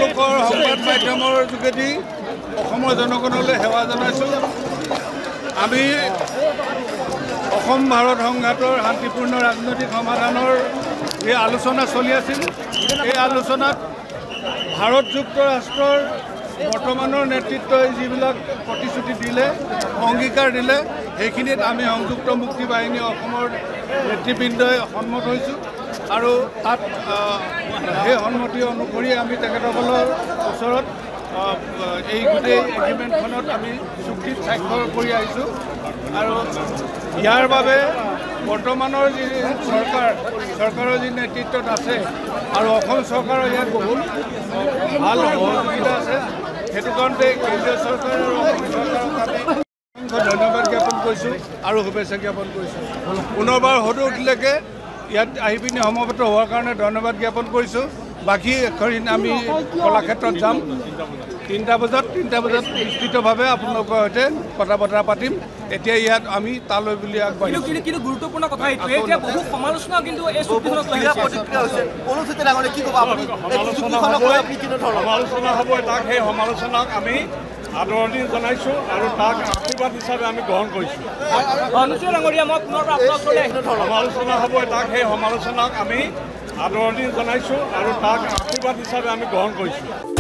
আপোনালোকৰ সংবাদ মাধ্যমৰ যোগেদি অসমৰ জনগণলৈ সেৱা জনাইছোঁ। আমি অসম ভাৰত সংঘাতৰ শান্তিপূৰ্ণ ৰাজনৈতিক সমাধানৰ যি আলোচনা চলি আছিল, এই আলোচনাত ভাৰত যুক্তৰাষ্ট্ৰৰ বৰ্তমানৰ নেতৃত্বই যিবিলাক প্ৰতিশ্ৰুতি দিলে, অংগীকাৰ দিলে, সেইখিনিত আমি সংযুক্ত মুক্তি বাহিনী অসমৰ নেতৃবৃন্দই সন্মত হৈছোঁ আৰু তাত সেই সন্মতি অনুসৰি আমি তেখেতসকলৰ ওচৰত এই গোটেই এগ্ৰিমেণ্টখনত আমি চুক্তিত স্বাক্ষৰ কৰি আহিছোঁ। আৰু ইয়াৰ বাবে বৰ্তমানৰ যি চৰকাৰৰ যি নেতৃত্বত আছে আৰু অসম চৰকাৰৰ ইয়াত বহুত ভাল সহযোগিতা আছে। সেইটো কাৰণতে কেন্দ্ৰীয় চৰকাৰ আৰু অসম চৰকাৰক আমি ধন্যবাদ জ্ঞাপন কৰিছোঁ আৰু শুভেচ্ছা জ্ঞাপন কৰিছোঁ। পুনৰবাৰ সদৌ ইয়াত আহি পিনি সমবেত হোৱাৰ কাৰণে ধন্যবাদ জ্ঞাপন কৰিছোঁ। বাকী এদিন আমি কলাক্ষেত্ৰত যাম 3টা বজাত বিস্তৃতভাৱে আপোনালোকৰ সৈতে কথা বতৰা পাতিম। এতিয়া ইয়াত আমি তালৈ বুলি আগবাঢ়িম। কিন্তু গুৰুত্বপূৰ্ণ কথা এইটোৱে, এতিয়া বহু সমালোচনা কিন্তু এই চুক্তিখনত সমালোচনা হ'ব, তাক সেই সমালোচনাক আমি আদৰণি জনাইছোঁ আৰু তাক আশীৰ্বাদ হিচাপে আমি গ্ৰহণ কৰিছোঁ। সমালোচনা হ'ব, তাক সেই সমালোচনাক আমি আদৰণি জনাইছোঁ আৰু তাক আশীৰ্বাদ হিচাপে আমি গ্ৰহণ কৰিছোঁ।